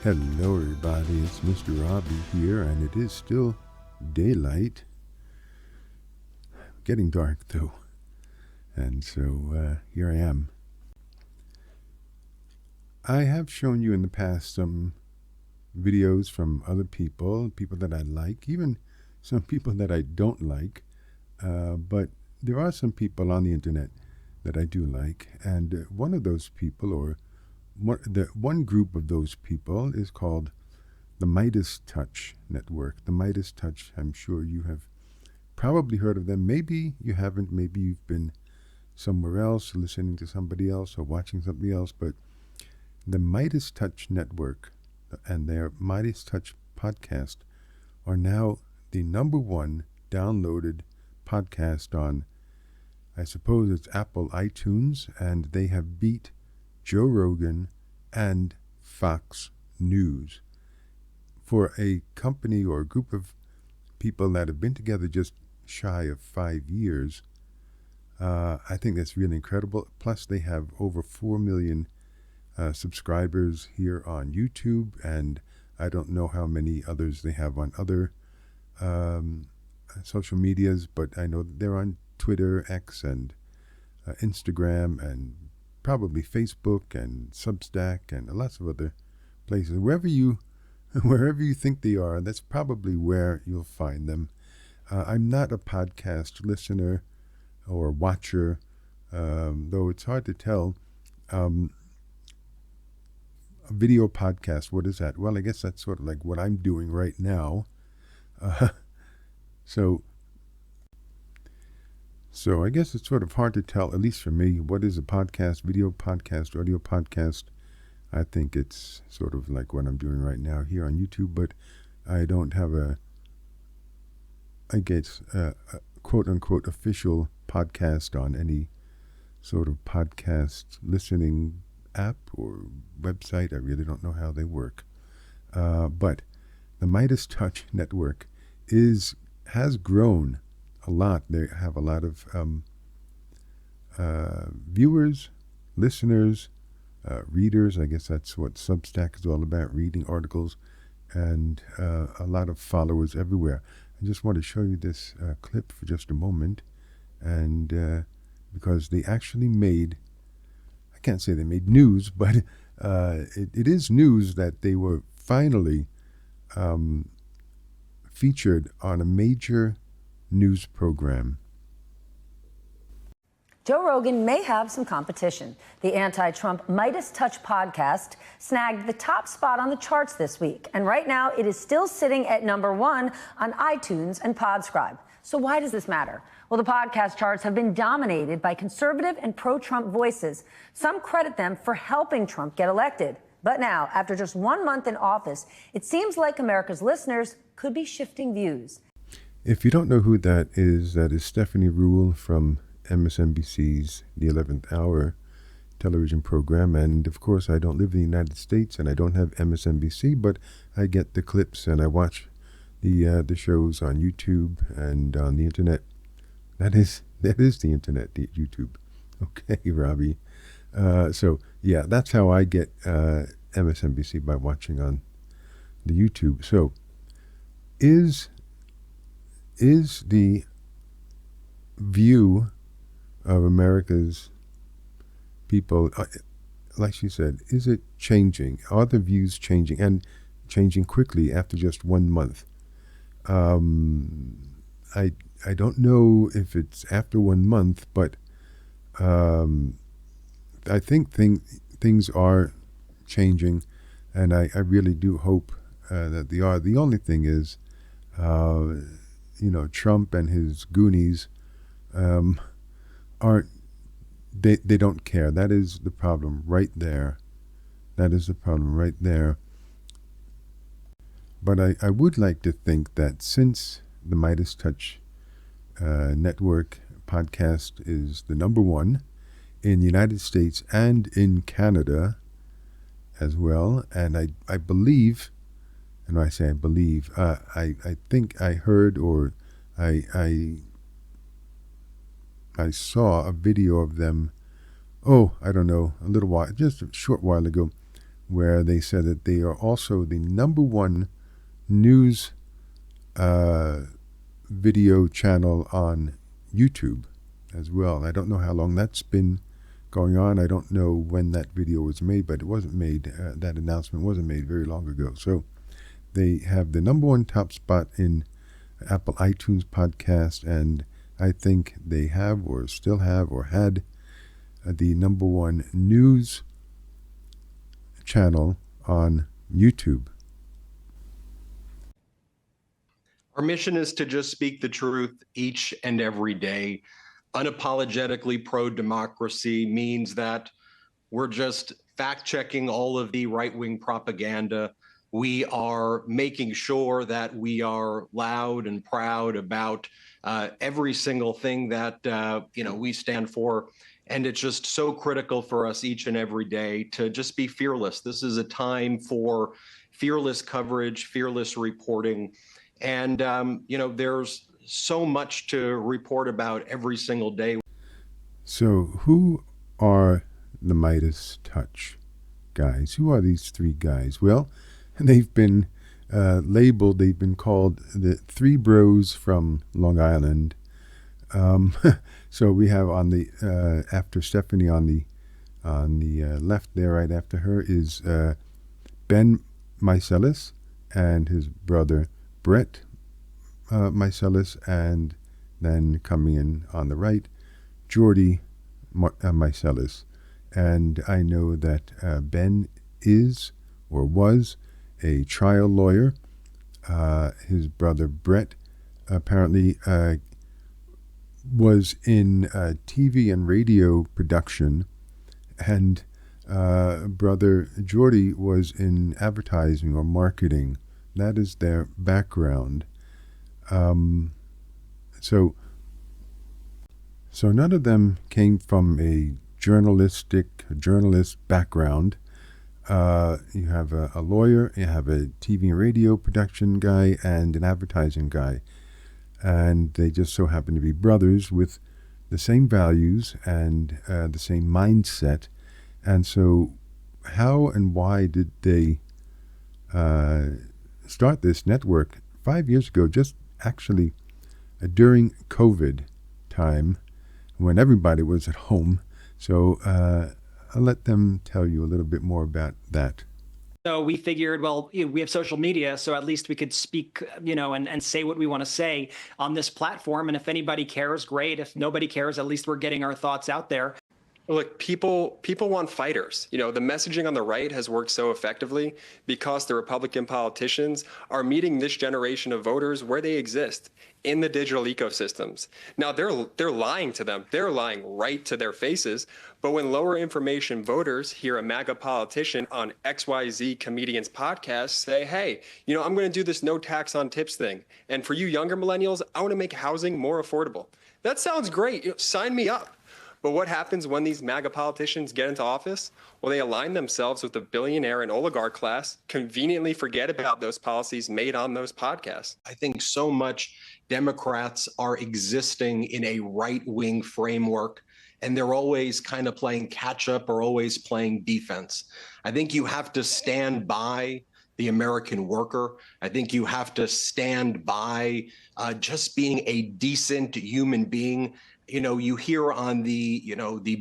Hello everybody, it's Mr. Robbie here, and it is still daylight. Getting dark though, and so here I am. I have shown you in the past some videos from other people that I like, even some people that I don't like, but there are some people on the internet that I do like, and one of those people, or one group of those people, is called the MeidasTouch network. The MeidasTouch, I'm sure you have probably heard of them. Maybe you haven't. Maybe you've been somewhere else, listening to somebody else or watching something else. But the MeidasTouch network and their MeidasTouch podcast are now the #1 downloaded podcast on, I suppose it's Apple iTunes, and they have beat Joe Rogan and Fox News. For a company or a group of people that have been together just shy of 5 years, I think that's really incredible. Plus, they have over 4 million subscribers here on YouTube, and I don't know how many others they have on other social medias, but I know that they're on Twitter, X, and Instagram, and probably Facebook and Substack and lots of other places. Wherever you think they are, that's probably where you'll find them. I'm not a podcast listener or watcher, though it's hard to tell. A video podcast, what is that? Well, I guess that's sort of like what I'm doing right now. So I guess it's sort of hard to tell, at least for me, what is a podcast, video podcast, audio podcast. I think it's sort of like what I'm doing right now here on YouTube, but I don't have a quote-unquote official podcast on any sort of podcast listening app or website. I really don't know how they work. But the MeidasTouch network has grown a lot. They have a lot of viewers, listeners, readers. I guess that's what Substack is all about, reading articles, and a lot of followers everywhere. I just want to show you this clip for just a moment, and because they actually made, I can't say they made news, but it is news that they were finally featured on a major news program. Joe Rogan may have some competition. The anti-Trump MeidasTouch podcast snagged the top spot on the charts this week, and right now it is still sitting at #1 on iTunes and Podscribe. So why does this matter? Well, the podcast charts have been dominated by conservative and pro-Trump voices. Some credit them for helping Trump get elected. But now, after just 1 month in office, it seems like America's listeners could be shifting views. If you don't know who that is Stephanie Ruhle from MSNBC's The 11th Hour television program. And of course, I don't live in the United States and I don't have MSNBC, but I get the clips and I watch the shows on YouTube and on the internet. That is the internet, the YouTube. Okay, Robbie. So yeah, that's how I get MSNBC, by watching on the YouTube. So is the view of America's people, like she said, is it changing? Are the views changing, and changing quickly after just 1 month? I don't know if it's after 1 month, but I think things are changing, and I really do hope that they are. The only thing is, Trump and his goonies they don't care. That is the problem right there. But I would like to think that since the MeidasTouch network podcast is the #1 in the United States and in Canada as well, and I believe, and when I say I believe, I think I heard, or I saw a video of them, I don't know, a little while, just a short while ago, where they said that they are also the #1 news video channel on YouTube as well. I don't know how long that's been going on. I don't know when that video was made, but it wasn't made, that announcement wasn't made very long ago. So they have the #1 top spot in Apple iTunes podcast, and I think they have or still have or had the #1 news channel on YouTube. Our mission is to just speak the truth each and every day. Unapologetically pro-democracy means that we're just fact-checking all of the right-wing propaganda. We are making sure that we are loud and proud about every single thing that we stand for. And it's just so critical for us each and every day to just be fearless. This is a time for fearless coverage, fearless reporting. And, there's so much to report about every single day. So who are the MeidasTouch guys? Who are these three guys? Well, they've been labeled, they've been called the three bros from Long Island. So we have on the, after Stephanie on the left there, right after her is Ben Meiselas and his brother Brett Meiselas, and then coming in on the right, Jordy Meiselas. And I know that Ben is or was a trial lawyer. His brother Brett apparently was in TV and radio production, and brother Jordy was in advertising or marketing. That is their background. So none of them came from a journalist background. You have a lawyer, you have a TV and radio production guy, and an advertising guy. And they just so happen to be brothers with the same values and the same mindset. And so how and why did they start this network 5 years ago, just actually during COVID time when everybody was at home? So I'll let them tell you a little bit more about that. So we figured, well, we have social media, so at least we could speak, and say what we want to say on this platform. And if anybody cares, great. If nobody cares, at least we're getting our thoughts out there. Look, people want fighters. The messaging on the right has worked so effectively because the Republican politicians are meeting this generation of voters where they exist, in the digital ecosystems. Now, they're lying to them. They're lying right to their faces. But when lower information voters hear a MAGA politician on XYZ comedian's podcast say, hey, I'm going to do this no tax on tips thing. And for you younger millennials, I want to make housing more affordable. That sounds great. Sign me up. But what happens when these MAGA politicians get into office? Well, they align themselves with the billionaire and oligarch class, conveniently forget about those policies made on those podcasts. I think so much Democrats are existing in a right-wing framework, and they're always kind of playing catch-up or always playing defense. I think you have to stand by the American worker. I think you have to stand by just being a decent human being. You hear on the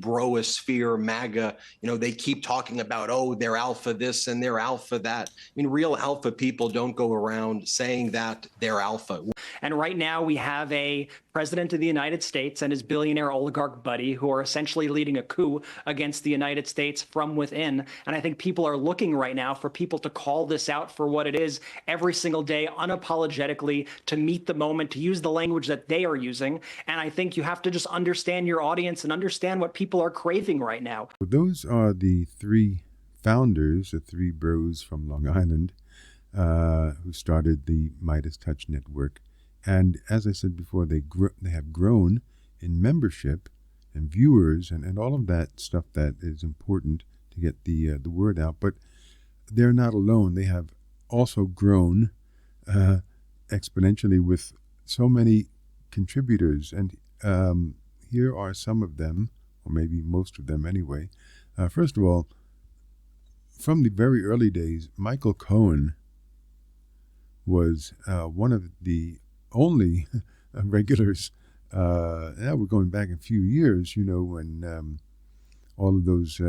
broosphere, MAGA, they keep talking about, oh, they're alpha this and they're alpha that. Real alpha people don't go around saying that they're alpha. And right now we have a president of the United States and his billionaire oligarch buddy who are essentially leading a coup against the United States from within. And I think people are looking right now for people to call this out for what it is every single day, unapologetically, to meet the moment, to use the language that they are using. And I think you have to just understand your audience and understand what people are craving right now. Those are the three founders, the three bros from Long Island, who started the MeidasTouch network. And as I said before, they have grown in membership and viewers and all of that stuff that is important to get the word out. But they're not alone. They have also grown exponentially with so many contributors. And here are some of them, or maybe most of them anyway. First of all, from the very early days, Michael Cohen was one of the only regulars. Now we're going back a few years, when all of those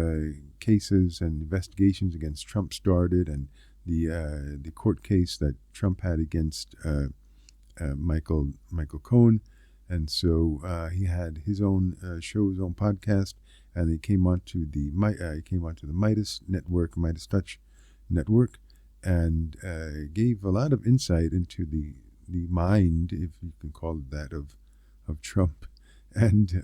cases and investigations against Trump started, and the court case that Trump had against Michael Cohen, and so he had his own show, his own podcast, and he came onto the Midas network, MeidasTouch network, and gave a lot of insight into the mind, if you can call it that, of Trump, and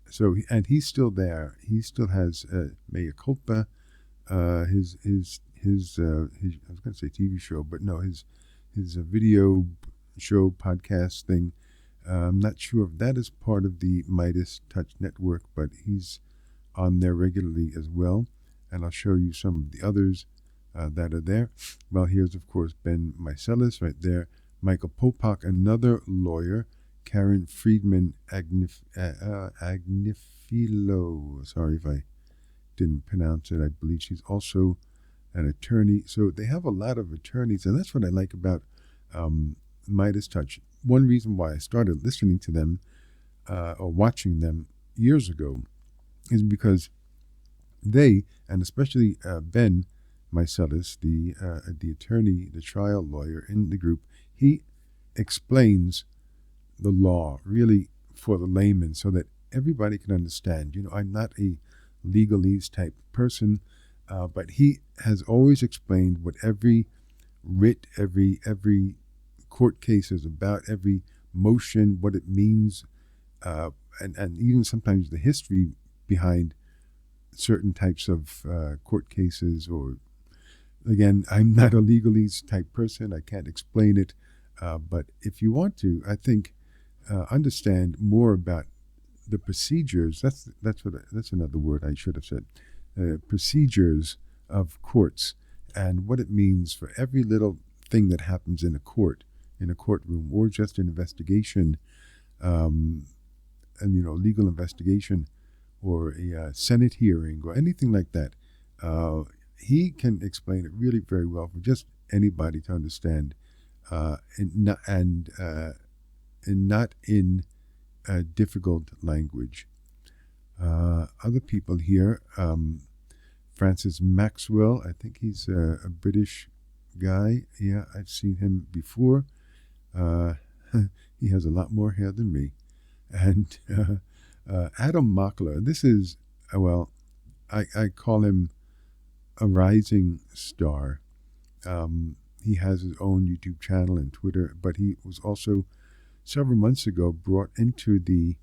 so he's still there. He still has mea culpa, his I was going to say TV show, but no, his video show podcast thing. I'm not sure if that is part of the MeidasTouch network, but he's on there regularly as well. And I'll show you some of the others that are there. Well, here's, of course, Ben Meiselas right there. Michael Popak, another lawyer. Karen Friedman Agnifilo. Sorry if I didn't pronounce it. I believe she's also an attorney. So they have a lot of attorneys, and that's what I like about MeidasTouch. One reason why I started listening to them or watching them years ago is because they, and especially Ben Meiselas, the attorney, the trial lawyer in the group, he explains the law really for the layman so that everybody can understand. I'm not a legalese type person, but he has always explained what every writ, every court case is about, every motion, what it means, and even sometimes the history behind certain types of court cases. Or, again, I'm not a legalese type person. I can't explain it. But if you want to, I think, understand more about the procedures. That's another word I should have said. Procedures of courts and what it means for every little thing that happens in a courtroom, or just an investigation, and legal investigation, or a Senate hearing, or anything like that. He can explain it really very well for just anybody to understand, and not in difficult language. Other people here, Francis Maxwell, I think he's a British guy. Yeah, I've seen him before. He has a lot more hair than me. And Adam Mockler, this is, I call him a rising star. He has his own YouTube channel and Twitter, but he was also several months ago brought into the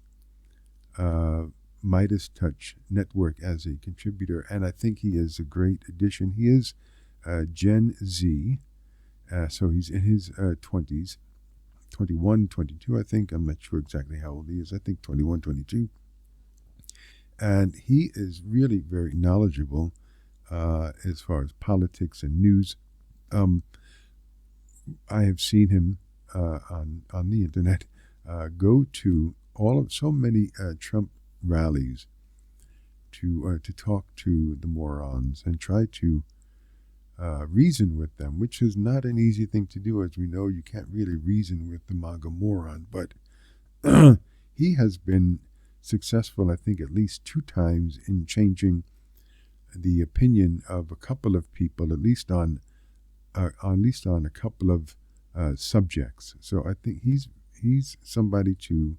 MeidasTouch network as a contributor, and I think he is a great addition. He is Gen Z, so he's in his 20s, 21, 22, I think. I'm not sure exactly how old he is. I think 21, 22. And he is really very knowledgeable as far as politics and news. I have seen him on the internet go to so many Trump rallies to talk to the morons and try to reason with them, which is not an easy thing to do. As we know, you can't really reason with the MAGA moron, but he has been successful, I think, at least 2 times in changing the opinion of a couple of people, at least on a couple of subjects. So I think he's somebody to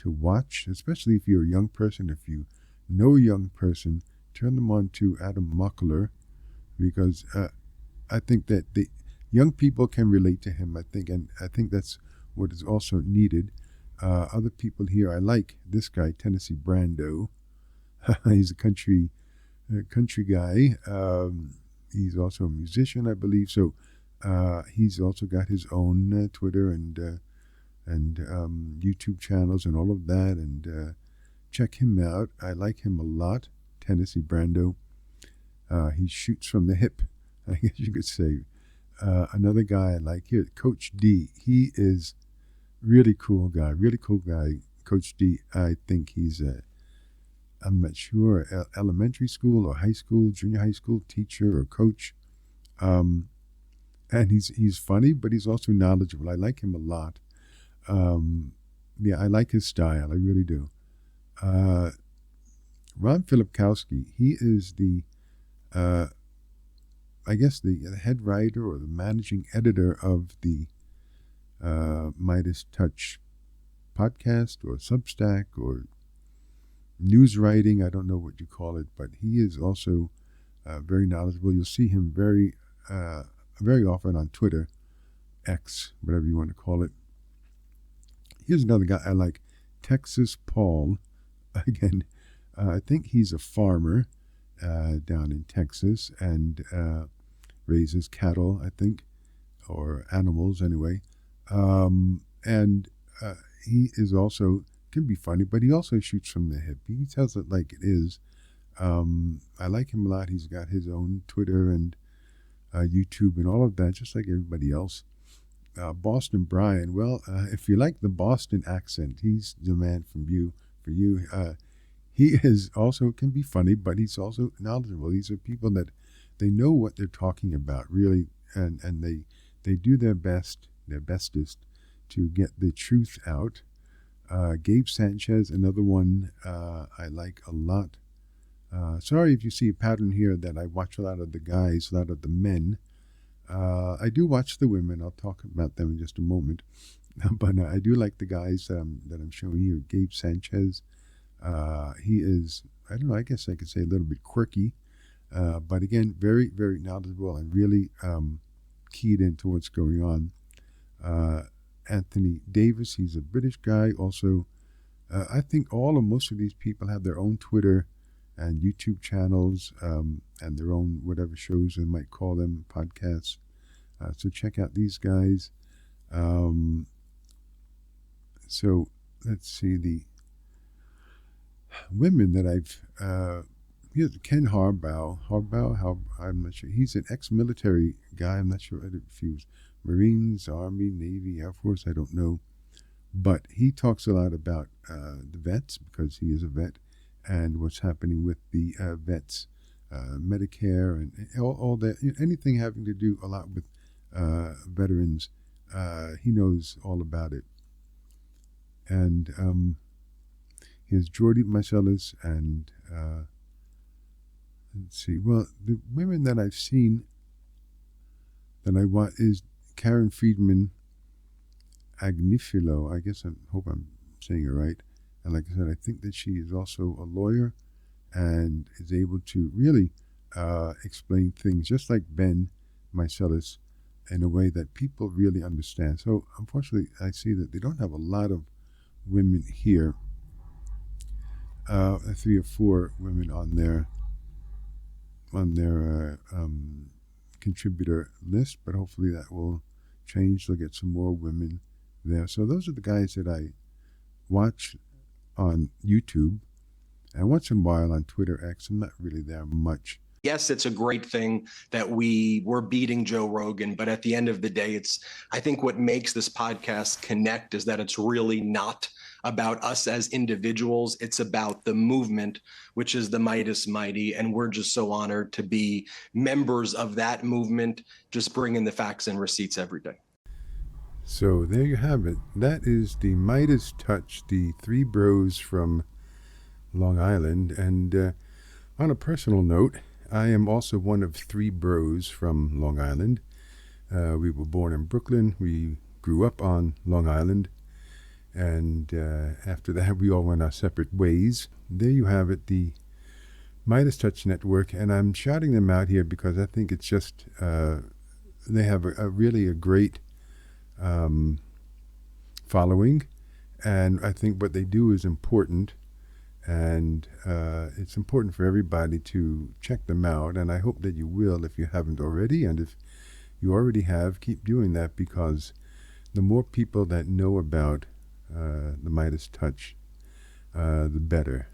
watch, especially if you're a young person. If you know a young person, turn them on to Adam Mockler, because I think that the young people can relate to him, I think, and I think that's what is also needed. Other people here, I like this guy, Tennessee Brando. He's a country guy. He's also a musician, I believe. So he's also got his own Twitter and YouTube channels and all of that. And check him out. I like him a lot, Tennessee Brando. He shoots from the hip, I guess you could say. Another guy I like here, Coach D. He is really cool guy, Coach D. I think he's I'm not sure, elementary school or high school, junior high school teacher or coach. And he's funny, but he's also knowledgeable. I like him a lot. Yeah, I like his style. I really do. Ron Filipkowski, he is the, I guess, the head writer or the managing editor of the MeidasTouch podcast or Substack or news writing. I don't know what you call it, but he is also very knowledgeable. You'll see him very often on Twitter, X, whatever you want to call it. Here's another guy I like, Texas Paul. Again, I think he's a farmer down in Texas and raises cattle, I think, or animals anyway. And he is also, can be funny, but he also shoots from the hip. He tells it like it is. I like him a lot. He's got his own Twitter and YouTube and all of that, just like everybody else. Boston Brian, well, if you like the Boston accent, he's the man for you. He is also, can be funny, but he's also knowledgeable. These are people that they know what they're talking about, really, and they do their bestest to get the truth out. Gabe Sanchez, another one I like a lot. Sorry if you see a pattern here that I watch a lot of the guys, a lot of the men. I do watch the women. I'll talk about them in just a moment. But I do like the guys that I'm showing you. Gabe Sanchez. He is, I don't know, I guess I could say a little bit quirky. But again, very, very knowledgeable and really keyed into what's going on. Anthony Davis, he's a British guy. Also, I think most of these people have their own Twitter and YouTube channels and their own whatever shows they might call them, podcasts. So check out these guys. So let's see the women that I've. Here's Ken Harbaugh. I'm not sure. He's an ex-military guy. I'm not sure if he was Marines, Army, Navy, Air Force. I don't know. But he talks a lot about the vets because he is a vet and what's happening with the vets, Medicare and all that. Anything having to do a lot with veterans. He knows all about it. And here's Jordy Marcellus and let's see. Well, the women that I've seen that I want is Karen Friedman Agnifilo. I guess hope I'm saying it right. And like I said, I think that she is also a lawyer and is able to really explain things just like Ben Marcellus in a way that people really understand. So unfortunately, I see that they don't have a lot of women here. 3 or 4 women on their contributor list, but hopefully that will change. They'll get some more women there. So those are the guys that I watch on YouTube, and once in a while on Twitter X. I'm not really there much. Yes, it's a great thing that we're beating Joe Rogan, but at the end of the day, I think what makes this podcast connect is that it's really not about us as individuals. It's about the movement, which is the Meidas Mighty. And we're just so honored to be members of that movement, just bringing the facts and receipts every day. So there you have it. That is the MeidasTouch, the 3 bros from Long Island. And on a personal note, I am also one of 3 bros from Long Island. We were born in Brooklyn. We grew up on Long Island. And after that, we all went our separate ways. There you have it, the MeidasTouch Network. And I'm shouting them out here because I think it's just, they have really a great following. And I think what they do is important. And it's important for everybody to check them out. And I hope that you will if you haven't already. And if you already have, keep doing that, because the more people that know about the MeidasTouch, the better.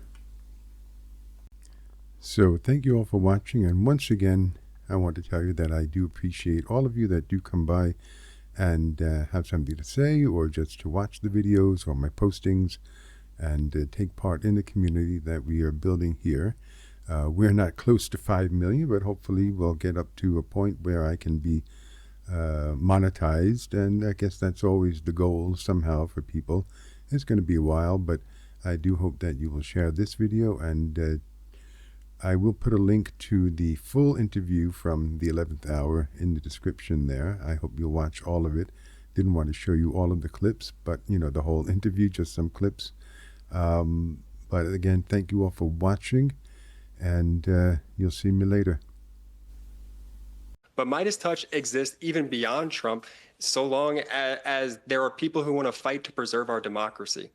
So thank you all for watching, and once again I want to tell you that I do appreciate all of you that do come by and have something to say or just to watch the videos or my postings. and take part in the community that we are building here. We're not close to 5 million, but hopefully we'll get up to a point where I can be monetized, and I guess that's always the goal somehow for people. It's going to be a while, but I do hope that you will share this video, and I will put a link to the full interview from the 11th hour in the description there. I hope you'll watch all of it. Didn't want to show you all of the clips, but you know, the whole interview, just some clips. But again, thank you all for watching, and you'll see me later. But MeidasTouch exists even beyond Trump, so long as there are people who want to fight to preserve our democracy.